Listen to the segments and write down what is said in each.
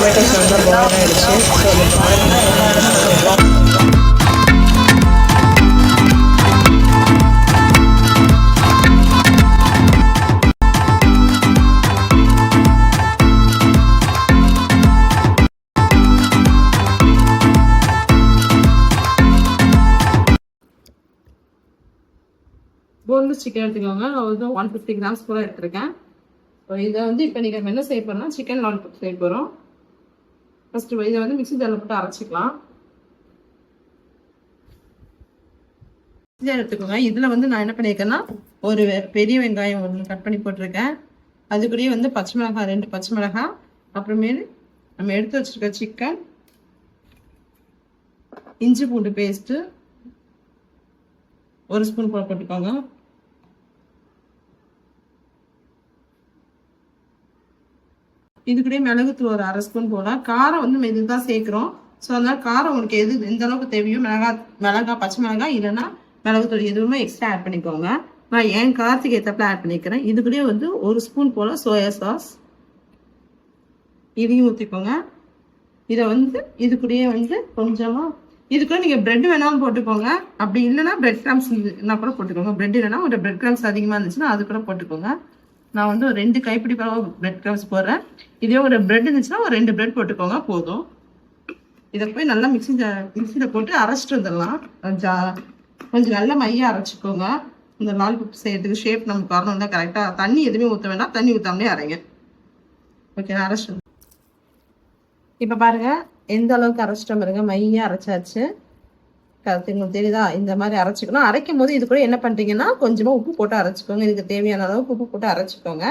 Tomatoes நல்லா boil ஆகிடுச்சு. Boneless chicken எடுத்துக்கோங்க. நான் வந்து 150 கிராம்ஸ் கூட எடுத்துருக்கேன். இதை வந்து இப்போ நீங்கள் என்ன செய்ய போகிறோம்னா சிக்கன் லாலிபாப் செய்ய போகிறோம். ஃபஸ்ட்டு இதை வந்து மிக்ஸி ஜாரில் போட்டு அரைச்சிக்கலாம். எடுத்துக்கோங்க. இதில் வந்து நான் என்ன பண்ணியிருக்கேன்னா ஒரு பெரிய வெங்காயம் ஒன்று கட் பண்ணி போட்டிருக்கேன். அதுக்குள்ளேயே வந்து பச்சை மிளகாய் 2 பச்சை மிளகாய், அப்புறமேலு நம்ம எடுத்து வச்சுருக்க சிக்கன், இஞ்சி பூண்டு பேஸ்ட்டு 1 ஸ்பூன் போல போட்டுக்கோங்க. இதுக்குள்ளேயே மிளகுத்தூள் ஒரு 1/2 ஸ்பூன் போல. காரம் வந்து நம்ம இதுதான் சேர்க்குறோம். ஸோ அதனால காரம் உங்களுக்கு எந்த அளவுக்கு தேவையோ மிளகாய் பச்சை மிளகாய் இல்லைன்னா மிளகுத்தூள் எதுவுமே எக்ஸ்ட்ரா ஆட் பண்ணிக்கோங்க. நான் என் காரத்துக்கு ஏற்றப்பல ஆட் பண்ணிக்கிறேன். இதுக்குள்ளேயே வந்து 1 ஸ்பூன் போல சோயா சாஸ் இதையும் ஊற்றிக்கோங்க. இதை வந்து இதுக்குள்ளேயே வந்து கொஞ்சமாக இதுக்குள்ள நீங்கள் பிரெட் வேணாலும் போட்டுக்கோங்க. அப்படி இல்லைன்னா பிரெட் கிராம்ஸ் கூட போட்டுக்கோங்க. பிரெட் இல்லைன்னா ஒரு பிரெட் கிராம்ஸ் அதிகமாக இருந்துச்சுன்னா அது கூட போட்டுக்கோங்க. நான் வந்து ஒரு 2 கைப்பிடி பிரெட் கிராம்ஸ் போடுறேன். இதே ஒரு பிரெட் இருந்துச்சுன்னா ஒரு 2 பிரெட் போட்டுக்கோங்க போதும். இதை போய் நல்லா மிக்சியில் போட்டு அரைச்சிட்டு வந்துடலாம். கொஞ்சம் நல்லா மையாக அரைச்சிக்கோங்க. இந்த லாலிபாப் செய்யறதுக்கு ஷேப் நமக்கு வரணும் தான் கரெக்டாக. தண்ணி எதுவுமே ஊற்ற வேண்டாம். தண்ணி ஊற்றாமலே அரைங்க. ஓகே, நான் அரைச்சிட்டு இப்போ பாருங்கள் எந்த அளவுக்கு அரைச்சிட்டோம் பாருங்க. மையாக அரைச்சாச்சு. உங்களுக்கு தெரியுதா? இந்த மாதிரி அரைச்சிக்கணும். அரைக்கும் போது இது கூட என்ன பண்ணுறீங்கன்னா கொஞ்சமாக உப்பு போட்டு அரைச்சிக்கோங்க. இதுக்கு தேவையான அளவுக்கு உப்பு போட்டு அரைச்சிக்கோங்க.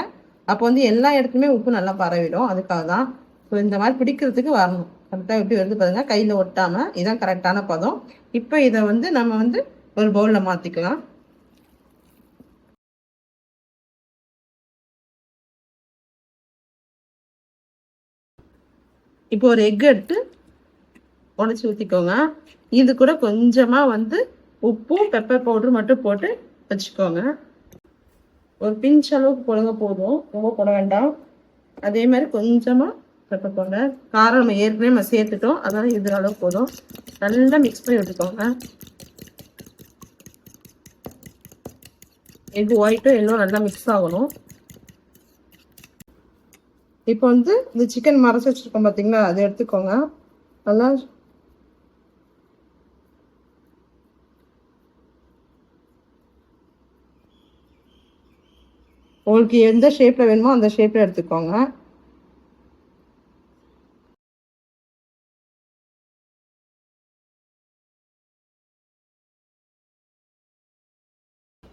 அப்போ வந்து எல்லா இடத்துலையுமே உப்பு நல்லா பரவிடும். அதுக்காக தான். ஸோ இந்த மாதிரி பிடிக்கிறதுக்கு வரணும். கரெக்டாக எப்படி வருது பாருங்க, கையில் ஒட்டாமல். இதுதான் கரெக்டான பதம். இப்போ இதை வந்து நம்ம வந்து ஒரு பவுலில் மாற்றிக்கலாம். இப்போ ஒரு எக் எடுத்து உடச்சி ஊற்றிக்கோங்க. இது கூட கொஞ்சமாக வந்து உப்பும் பெப்பர் பவுடரும் மட்டும் போட்டு வச்சுக்கோங்க. ஒரு பிஞ்ச் அளவுக்கு போடுங்க போதும், ரொம்ப போட வேண்டாம். அதே மாதிரி கொஞ்சமாக பெப்பர் பவுடர். காரம் நம்ம ஏற்கனவே நம்ம சேர்த்துட்டோம், அதனால இது அளவு போதும். நல்லா மிக்ஸ் பண்ணி விட்டுக்கோங்க. எக் ஒயிட்டும் எல்லோ நல்லா மிக்ஸ் ஆகணும். இப்போ வந்து இந்த சிக்கன் மறைச்சி வச்சுருக்கோம் பார்த்தீங்களா, அதை எடுத்துக்கோங்க. நல்லா உங்களுக்கு எந்த ஷேப்பில் வேணுமோ அந்த ஷேப்பில் எடுத்துக்கோங்க.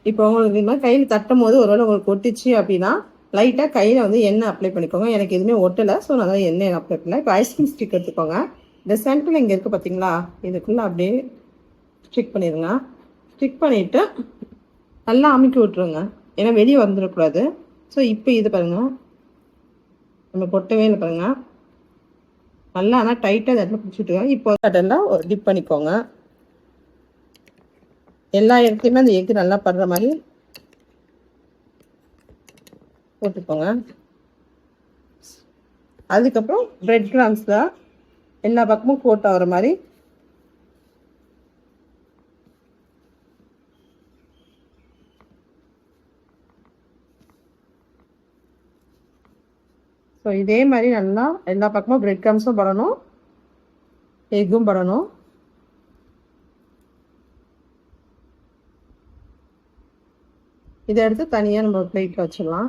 இப்போ உங்களுக்கு இது மாதிரி கையில் தட்டும் போது ஒருவேளை உங்களுக்கு ஒட்டிச்சு அப்படின்னா லைட்டாக கையில் வந்து எண்ணெய் அப்ளை பண்ணிக்கோங்க. எனக்கு எதுவுமே ஒட்டலை, ஸோ நான் தான் எண்ணெய் அப்ளை பண்ணல. இப்போ ஐஸ்கிரீம் ஸ்டிக் எடுத்துக்கோங்க. இந்த சென்டரில் இங்கே இருக்குது பார்த்தீங்களா, இதுக்குள்ளே அப்படியே ஸ்டிக் பண்ணிடுங்க. ஸ்டிக் பண்ணிவிட்டு நல்லா அமுக்கி விட்ருங்க, ஏன்னா வெளியே வந்துடக்கூடாது. ஸோ இப்போ இது பாருங்கள், நம்ம கொட்டவே இல்லை பாருங்கள். நல்லா ஆனால் டைட்டாக இந்த இடத்துல பிடிச்சிட்டுங்க. இப்போ அதெல்லாம் டிப் பண்ணிக்கோங்க. எல்லா இடத்துலையுமே அந்த எக்கு நல்லா படுற மாதிரி போட்டுக்கோங்க. அதுக்கப்புறம் பிரெட் கிராம்ஸில் எல்லா பக்கமும் கோட் ஆகிற மாதிரி ஸோ இதே மாதிரி நல்லா எல்லா பக்கமும் பிரெட் கிராம்ஸும் படணும், எக்கும் படணும். இதை எடுத்து தனியாக நம்ம பிளேட்டில் வச்சிடலாம்.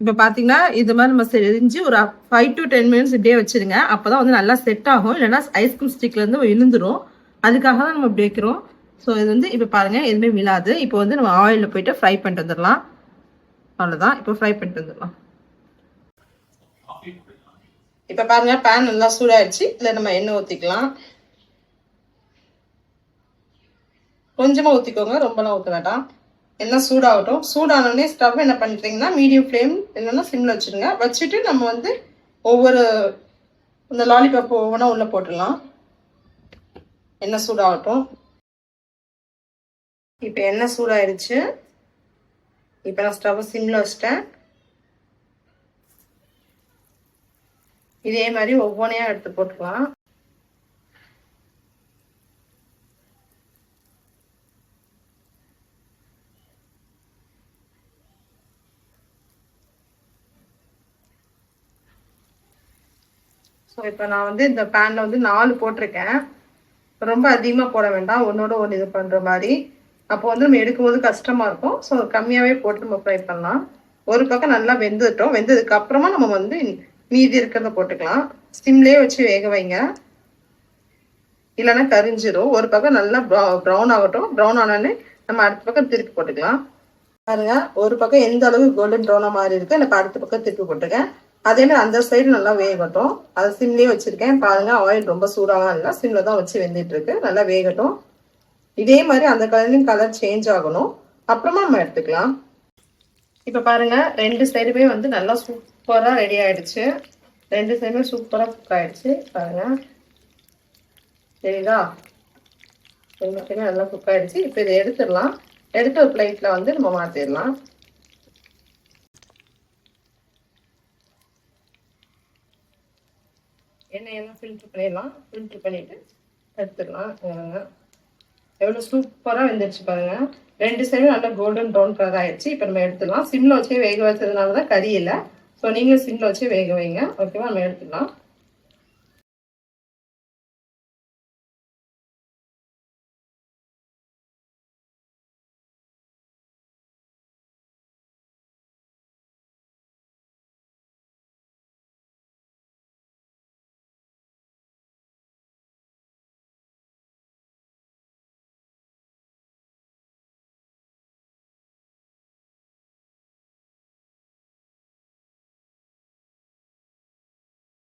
இப்போ பார்த்தீங்கன்னா இது மாதிரி நம்ம செஞ்சு ஒரு 5 to 10 minutes இப்படியே வச்சுருங்க. அப்போ தான் வந்து நல்லா செட் ஆகும். இல்லைன்னா ஐஸ்கிரீம் ஸ்டிக்லேருந்து விழுந்துடும். அதுக்காக தான் நம்ம இப்படி வைக்கிறோம். ஸோ இது வந்து இப்போ பாருங்க எதுவுமே விழாது. இப்போ வந்து நம்ம ஆயிலில் போயிட்டு ஃப்ரை பண்ணிட்டு வந்துடலாம். அவ்வளோதான். இப்போ ஃப்ரை பண்ணிட்டு வந்துடலாம். இப்போ பாருங்க பேன் நல்லா சூடாயிடுச்சு. இதில் நம்ம எண்ணெய் ஊற்றிக்கலாம். கொஞ்சமாக ஊற்றிக்கோங்க, ரொம்பலாம் ஊற்ற வேண்டாம். எண்ணெய் சூடாகட்டும். சூடானோடனே ஸ்டவ் என்ன பண்ணுறீங்கன்னா மீடியம் ஃப்ளேம் இல்லைன்னா சிம்மில் வச்சுருங்க. வச்சுட்டு நம்ம வந்து ஒவ்வொரு இந்த லாலிபாப் ஒவ்வொன்றா உள்ளே போட்டுடலாம். எண்ணெய் சூடாகட்டும். இப்போ எண்ணெய் சூடாயிடுச்சு. இப்போ நான் ஸ்டவ் சிம்மில் வச்சிட்டேன். இதே மாதிரி ஒவ்வொன்றையா எடுத்து போட்டுக்கலாம். ஸோ இப்போ நான் வந்து இந்த பேனில் வந்து 4 போட்டிருக்கேன். ரொம்ப அதிகமாக போட வேண்டாம், ஒன்றோட ஒன்று இது பண்ணுற மாதிரி. அப்போ வந்து நம்ம எடுக்கும்போது கஷ்டமாக இருக்கும். ஸோ கம்மியாகவே போட்டு நம்ம ஃப்ரை பண்ணலாம். ஒரு பக்கம் நல்லா வெந்துட்டோம். வெந்ததுக்கு அப்புறமா நம்ம வந்து மீதி இருக்கிறத போட்டுக்கலாம். ஸ்டிம்லேயே வச்சு வேக வைங்க, இல்லைன்னா கரிஞ்சிடும். ஒரு பக்கம் நல்லா ப்ரௌன் ஆகட்டும். ப்ரௌன் ஆனோடனே நம்ம அடுத்த பக்கம் திருப்பி போட்டுக்கலாம். பாருங்க ஒரு பக்கம் எந்த அளவு கோல்டன் ப்ரௌனா மாதிரி இருக்கு, எனக்கு அடுத்த பக்கம் திருப்பி போட்டுருக்கேன். அதே மாதிரி அந்த சைடு நல்லா வேகட்டும். அது சிம்லேயே வச்சிருக்கேன். பாருங்க ஆயில் ரொம்ப சூடாக இல்லை, சிம்ல தான் வச்சு வெந்துட்டு இருக்கு. நல்லா வேகட்டும். இதே மாதிரி அந்த கலர்லையும் கலர் சேஞ்ச் ஆகணும். அப்புறமா நம்ம எடுத்துக்கலாம். இப்போ பாருங்க 2 சைடுமே வந்து நல்லா சூப்பராக ரெடி ஆயிடுச்சு. 2 சைடுமே சூப்பராக குக் ஆயிடுச்சு. பாருங்க சரிதா, 2 சைடுமே நல்லா குக் ஆயிடுச்சு. இப்போ இதை எடுத்துடலாம். எடுத்து ஒரு பிளேட்ல வந்து நம்ம மாற்றிடலாம். எண்ணெயெல்லாம் ஃபில்டர் பண்ணிடலாம். ஃபில்டர் பண்ணிட்டு எடுத்துடலாம். எவ்வளோ சூப்பராக வெந்துருச்சு பாருங்க. 2 சைடும் நல்லா கோல்டன் ப்ரௌன் கலர் ஆயிடுச்சு. இப்போ நம்ம எடுத்துடலாம். சிம்ல வச்சே வேக வச்சதுனால தான் கறி இல்லை. ஸோ நீங்கள் சிம்ல வச்சு வேக வைங்க. ஓகேவா, நம்ம எடுத்துடலாம்.